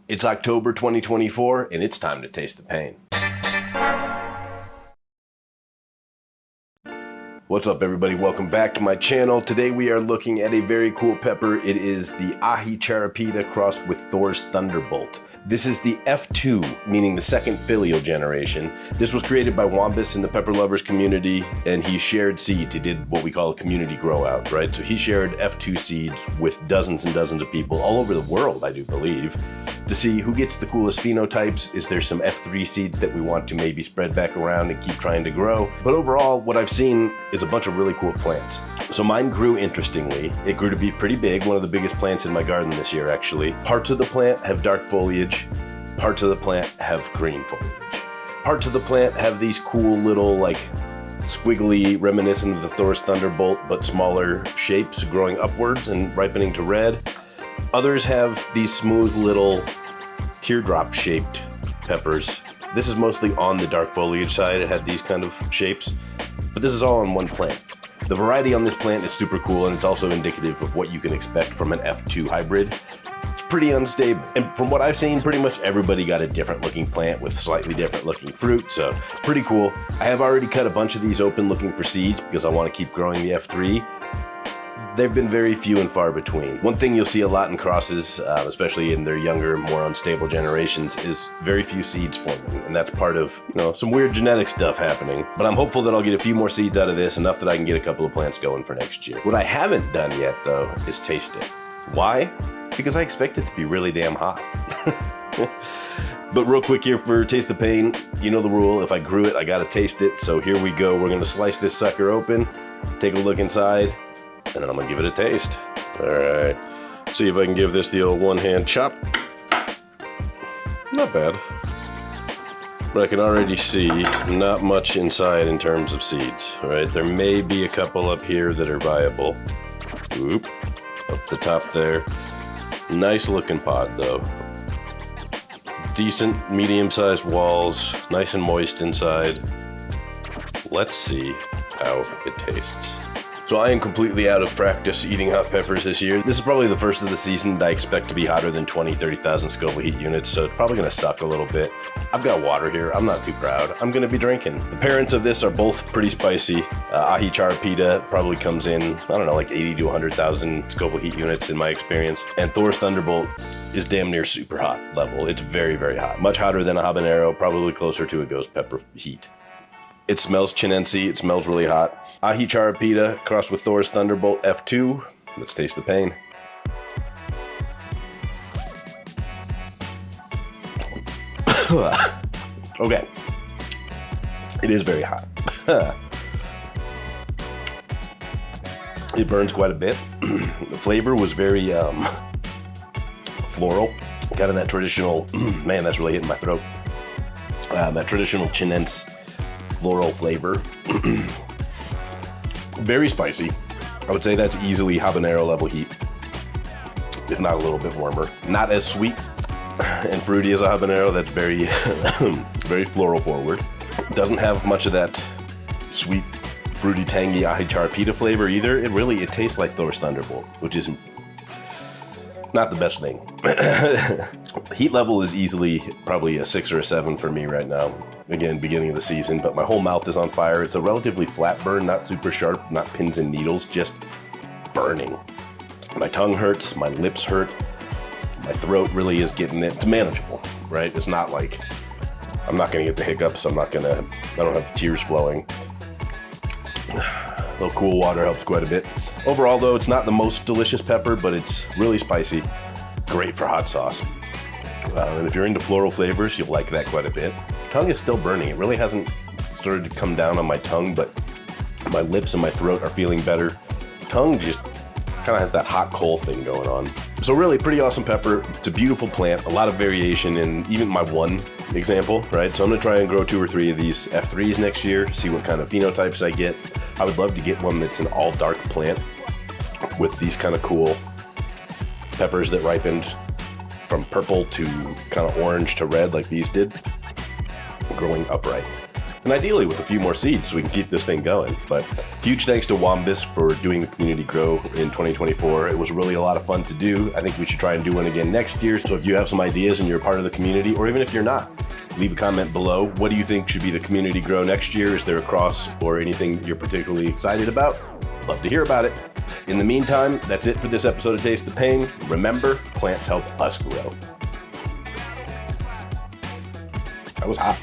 It's October 2024, and it's time to taste the pain. What's up, everybody? Welcome back to my channel. Today we are looking at a very cool pepper. It is the Aji Charapita crossed with Thor's Thunderbolt. This is the F2, meaning the second filial generation. This was created by Wambus in the pepper lovers community, and he shared seeds. He did what we call a community grow out, right? So he shared F2 seeds with dozens and dozens of people all over the world, I do believe, to see who gets the coolest phenotypes. Is there some F3 seeds that we want to maybe spread back around and keep trying to grow? But overall, what I've seen is a bunch of really cool plants. So mine grew interestingly. It grew to be pretty big, one of the biggest plants in my garden this year, actually. Parts of the plant have dark foliage, parts of the plant have green foliage. Parts of the plant have these cool little, like, squiggly, reminiscent of the Thor's Thunderbolt, but smaller shapes growing upwards and ripening to red. Others have these smooth little teardrop-shaped peppers. This is mostly on the dark foliage side. It had these kind of shapes, but this is all on one plant. The variety on this plant is super cool, and it's also indicative of what you can expect from an F2 hybrid. It's pretty unstable, and from what I've seen, pretty much everybody got a different looking plant with slightly different looking fruit, so pretty cool. I have already cut a bunch of these open looking for seeds because I want to keep growing the F3. They've been very few and far between. One thing you'll see a lot in crosses, especially in their younger, more unstable generations, is very few seeds forming, and that's part of, some weird genetic stuff happening. But I'm hopeful that I'll get a few more seeds out of this, enough that I can get a couple of plants going for next year. What I haven't done yet, though, is taste it. Why? Because I expect it to be really damn hot. But real quick here for Taste the Pain, you know the rule. If I grew it, I gotta taste it. So here we go. We're gonna slice this sucker open, take a look inside, and then I'm gonna give it a taste. All right, see if I can give this the old one-hand chop. Not bad. But I can already see not much inside in terms of seeds, right? There may be a couple up here that are viable. Oop, up the top there. Nice looking pod though. Decent medium-sized walls, nice and moist inside. Let's see how it tastes. So I am completely out of practice eating hot peppers this year. This is probably the first of the season that I expect to be hotter than 30,000 Scoville heat units, so it's probably gonna suck a little bit. I've got water here, I'm not too proud. I'm gonna be drinking. The parents of this are both pretty spicy. Aji Charapita probably comes in, I don't know, like 80 to 100,000 Scoville heat units in my experience. And Thor's Thunderbolt is damn near super hot level. It's very, very hot. Much hotter than a habanero, probably closer to a ghost pepper heat. It smells chinense, it smells really hot. Aji Charapita crossed with Thor's Thunderbolt F2. Let's taste the pain. Okay. It is very hot. It burns quite a bit. The flavor was very floral. Kind of that traditional, man, that's really hitting my throat. That traditional chinense floral flavor. Very spicy. I would say that's easily habanero level heat, if not a little bit warmer. Not as sweet and fruity as a habanero. That's very, very floral forward. Doesn't have much of that sweet, fruity, tangy Aji Charapita flavor either. It tastes like Thor's Thunderbolt, which is not the best thing. Heat level is easily probably a 6 or a 7 for me right now. Again, beginning of the season, but my whole mouth is on fire. It's a relatively flat burn, not super sharp, not pins and needles, just burning. My tongue hurts, my lips hurt, my throat really is getting it. It's manageable, right? It's not like, I'm not gonna get the hiccups, I don't have tears flowing. A little cool water helps quite a bit. Overall though, it's not the most delicious pepper, but it's really spicy. Great for hot sauce. And if you're into floral flavors, you'll like that quite a bit. Tongue is still burning. It really hasn't started to come down on my tongue, but my lips and my throat are feeling better. Tongue just kind of has that hot coal thing going on. So really pretty awesome pepper. It's a beautiful plant, a lot of variation in even my one example, right? So I'm gonna try and grow 2 or 3 of these F3s next year, see what kind of phenotypes I get. I would love to get one that's an all dark plant with these kind of cool peppers that ripened from purple to kind of orange to red like these did, growing upright. and ideally with a few more seeds so we can keep this thing going. But huge thanks to Wambus for doing the community grow in 2024. It was really a lot of fun to do. I think we should try and do one again next year. So if you have some ideas and you're part of the community, or even if you're not, leave a comment below. What do you think should be the community grow next year? Is there a cross or anything you're particularly excited about? Love to hear about it. In the meantime, that's it for this episode of Taste the Pain. Remember, plants help us grow. That was hot.